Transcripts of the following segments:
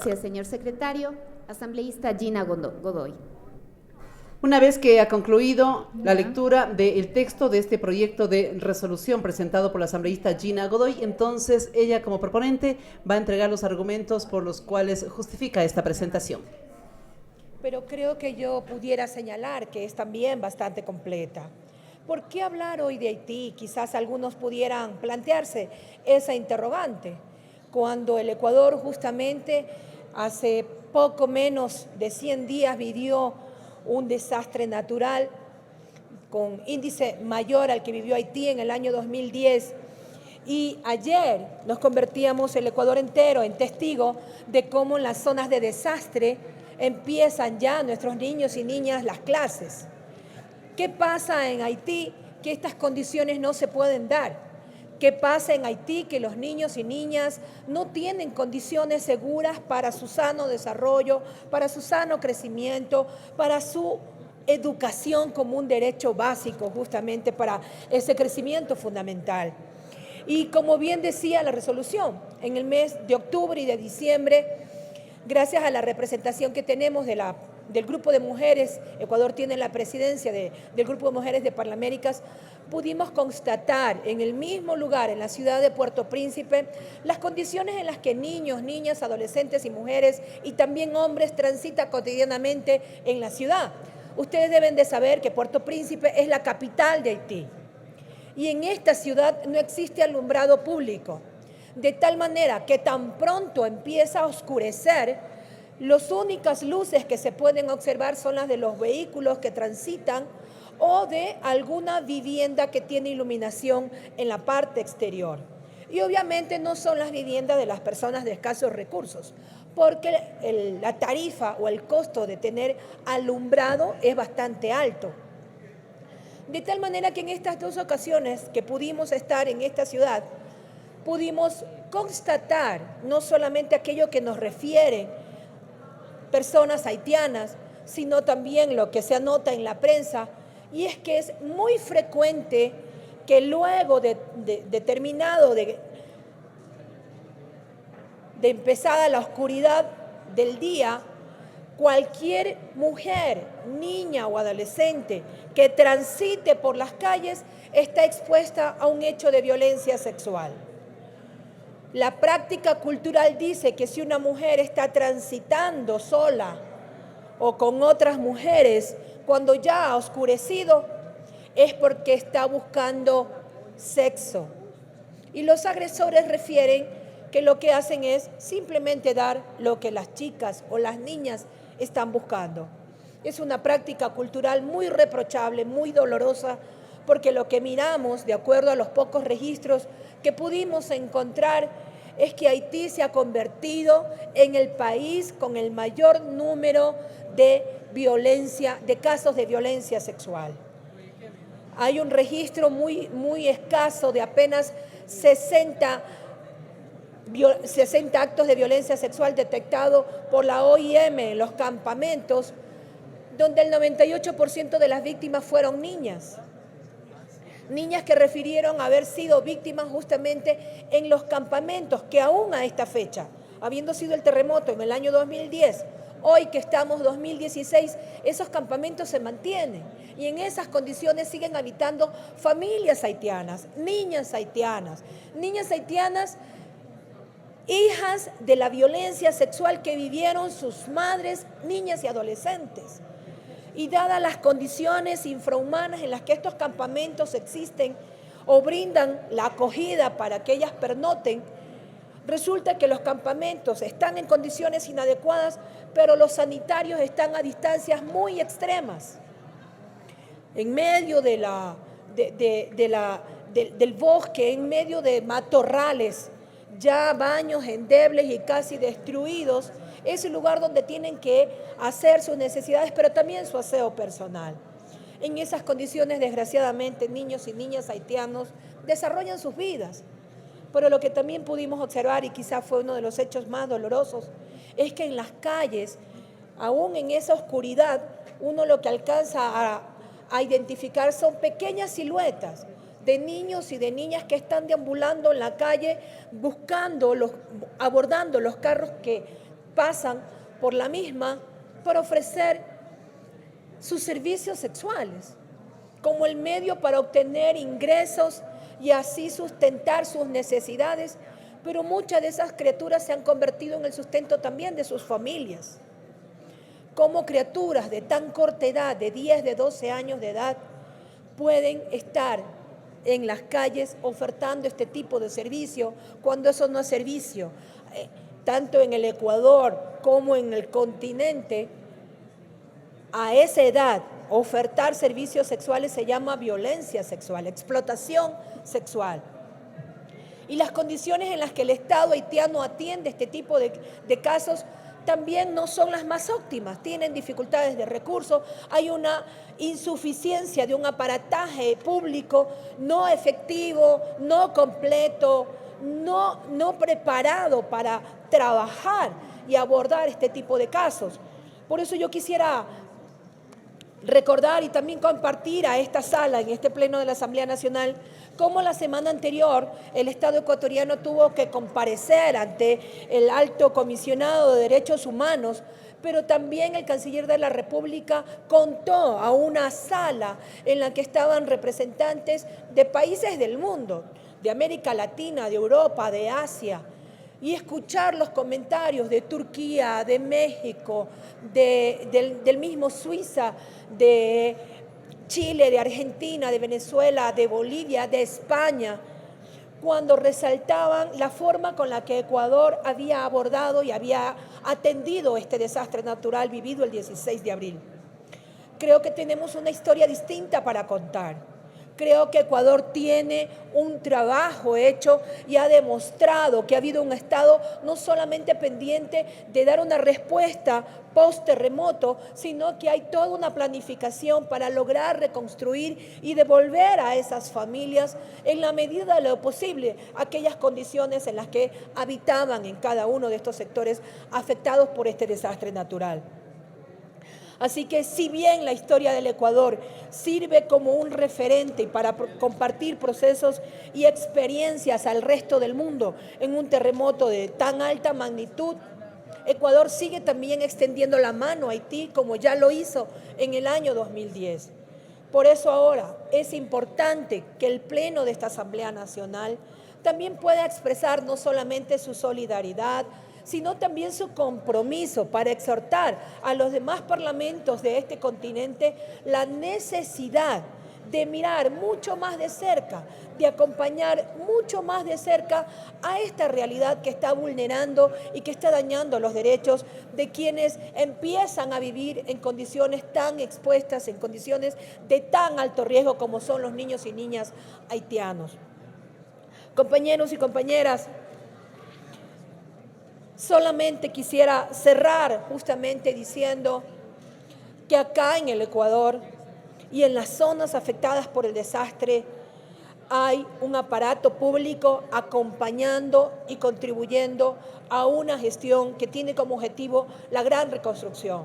Gracias, señor secretario. Asambleísta Gina Godoy. Una vez que ha concluido la lectura del texto de este proyecto de resolución presentado por la asambleísta Gina Godoy, entonces ella como proponente va a entregar los argumentos por los cuales justifica esta presentación. Pero creo que yo pudiera señalar que es también bastante completa. ¿Por qué hablar hoy de Haití? Quizás algunos pudieran plantearse esa interrogante, cuando el Ecuador justamente hace poco menos de 100 días vivió un desastre natural con índice mayor al que vivió Haití en el año 2010. Y ayer nos convertíamos el Ecuador entero en testigo de cómo en las zonas de desastre empiezan ya nuestros niños y niñas las clases. ¿Qué pasa en Haití? Que estas condiciones no se pueden dar. ¿Qué pasa en Haití? Que los niños y niñas no tienen condiciones seguras para su sano desarrollo, para su sano crecimiento, para su educación como un derecho básico, justamente para ese crecimiento fundamental. Y como bien decía la resolución, en el mes de octubre y de diciembre, gracias a la representación que tenemos del Grupo de Mujeres, Ecuador tiene la presidencia del Grupo de Mujeres de Parlaméricas, pudimos constatar en el mismo lugar, en la ciudad de Puerto Príncipe, las condiciones en las que niños, niñas, adolescentes y mujeres y también hombres transitan cotidianamente en la ciudad. Ustedes deben de saber que Puerto Príncipe es la capital de Haití y en esta ciudad no existe alumbrado público, de tal manera que tan pronto empieza a oscurecer, las únicas luces que se pueden observar son las de los vehículos que transitan o de alguna vivienda que tiene iluminación en la parte exterior. Y obviamente no son las viviendas de las personas de escasos recursos, porque la tarifa o el costo de tener alumbrado es bastante alto. De tal manera que en estas dos ocasiones que pudimos estar en esta ciudad, pudimos constatar no solamente aquello que nos refieren personas haitianas, sino también lo que se anota en la prensa, y es que es muy frecuente que luego de empezada la oscuridad del día, cualquier mujer, niña o adolescente que transite por las calles está expuesta a un hecho de violencia sexual. La práctica cultural dice que si una mujer está transitando sola o con otras mujeres, cuando ya ha oscurecido, es porque está buscando sexo. Y los agresores refieren que lo que hacen es simplemente dar lo que las chicas o las niñas están buscando. Es una práctica cultural muy reprochable, muy dolorosa, porque lo que miramos, de acuerdo a los pocos registros que pudimos encontrar, es que Haití se ha convertido en el país con el mayor número de casos de violencia sexual. Hay un registro muy escaso de apenas 60 actos de violencia sexual detectados por la OIM en los campamentos, donde el 98% de las víctimas fueron niñas. Niñas que refirieron haber sido víctimas justamente en los campamentos, que aún a esta fecha, habiendo sido el terremoto en el año 2010, hoy que estamos 2016, esos campamentos se mantienen y en esas condiciones siguen habitando familias haitianas, hijas de la violencia sexual que vivieron sus madres, niñas y adolescentes. Y dadas las condiciones infrahumanas en las que estos campamentos existen o brindan la acogida para que ellas pernoten, resulta que los campamentos están en condiciones inadecuadas, pero los sanitarios están a distancias muy extremas. En medio del bosque, en medio de matorrales, ya baños endebles y casi destruidos, es el lugar donde tienen que hacer sus necesidades, pero también su aseo personal. En esas condiciones, desgraciadamente, niños y niñas haitianos desarrollan sus vidas. Pero lo que también pudimos observar, y quizás fue uno de los hechos más dolorosos, es que en las calles, aún en esa oscuridad, uno lo que alcanza a identificar son pequeñas siluetas de niños y de niñas que están deambulando en la calle, abordando los carros que pasan por la misma para ofrecer sus servicios sexuales como el medio para obtener ingresos y así sustentar sus necesidades, pero muchas de esas criaturas se han convertido en el sustento también de sus familias. Como criaturas de tan corta edad, de 10, de 12 años de edad, pueden estar en las calles ofertando este tipo de servicio, cuando eso no es servicio. Tanto en el Ecuador como en el continente, a esa edad, ofertar servicios sexuales se llama violencia sexual, explotación sexual. Y las condiciones en las que el Estado haitiano atiende este tipo de casos también no son las más óptimas, tienen dificultades de recursos, hay una insuficiencia de un aparataje público no efectivo, no completo, no preparado para trabajar y abordar este tipo de casos. Por eso yo quisiera recordar y también compartir a esta sala, en este pleno de la Asamblea Nacional, cómo la semana anterior el Estado ecuatoriano tuvo que comparecer ante el Alto Comisionado de Derechos Humanos, pero también el Canciller de la República contó a una sala en la que estaban representantes de países del mundo, de América Latina, de Europa, de Asia, y escuchar los comentarios de Turquía, de México, del mismo Suiza, de Chile, de Argentina, de Venezuela, de Bolivia, de España, cuando resaltaban la forma con la que Ecuador había abordado y había atendido este desastre natural vivido el 16 de abril. Creo que tenemos una historia distinta para contar. Creo que Ecuador tiene un trabajo hecho y ha demostrado que ha habido un Estado no solamente pendiente de dar una respuesta post-terremoto, sino que hay toda una planificación para lograr reconstruir y devolver a esas familias, en la medida de lo posible, aquellas condiciones en las que habitaban en cada uno de estos sectores afectados por este desastre natural. Así que si bien la historia del Ecuador sirve como un referente y para compartir procesos y experiencias al resto del mundo en un terremoto de tan alta magnitud, Ecuador sigue también extendiendo la mano a Haití como ya lo hizo en el año 2010. Por eso ahora es importante que el Pleno de esta Asamblea Nacional también pueda expresar no solamente su solidaridad, sino también su compromiso para exhortar a los demás parlamentos de este continente la necesidad de mirar mucho más de cerca, de acompañar mucho más de cerca a esta realidad que está vulnerando y que está dañando los derechos de quienes empiezan a vivir en condiciones tan expuestas, en condiciones de tan alto riesgo como son los niños y niñas haitianos. Compañeros y compañeras, solamente quisiera cerrar justamente diciendo que acá en el Ecuador y en las zonas afectadas por el desastre hay un aparato público acompañando y contribuyendo a una gestión que tiene como objetivo la gran reconstrucción.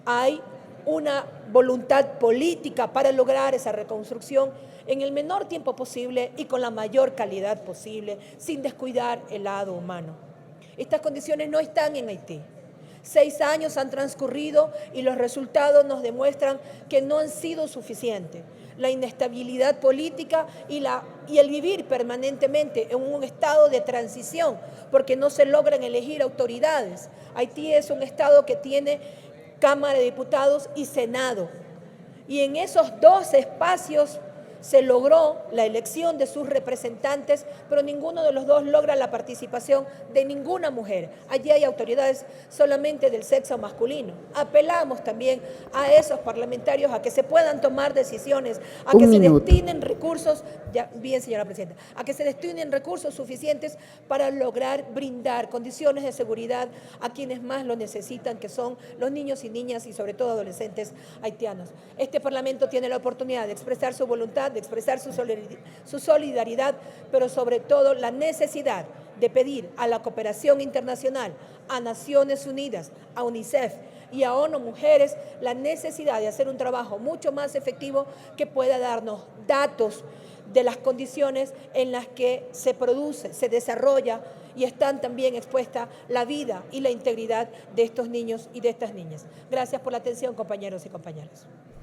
Hay una voluntad política para lograr esa reconstrucción en el menor tiempo posible y con la mayor calidad posible, sin descuidar el lado humano. Estas condiciones no están en Haití. 6 años han transcurrido y los resultados nos demuestran que no han sido suficientes. La inestabilidad política y el vivir permanentemente en un estado de transición, porque no se logran elegir autoridades. Haití es un estado que tiene Cámara de Diputados y Senado. Y en esos 2 espacios se logró la elección de sus representantes, pero ninguno de los 2 logra la participación de ninguna mujer. Allí hay autoridades solamente del sexo masculino. Apelamos también a esos parlamentarios a que se puedan tomar decisiones, a que se destinen recursos, bien señora presidenta, a que se destinen recursos suficientes para lograr brindar condiciones de seguridad a quienes más lo necesitan, que son los niños y niñas y sobre todo adolescentes haitianos. Este Parlamento tiene la oportunidad de expresar su voluntad, de expresar su solidaridad, pero sobre todo la necesidad de pedir a la cooperación internacional, a Naciones Unidas, a UNICEF y a ONU Mujeres, la necesidad de hacer un trabajo mucho más efectivo que pueda darnos datos de las condiciones en las que se produce, se desarrolla y están también expuesta la vida y la integridad de estos niños y de estas niñas. Gracias por la atención, compañeros y compañeras.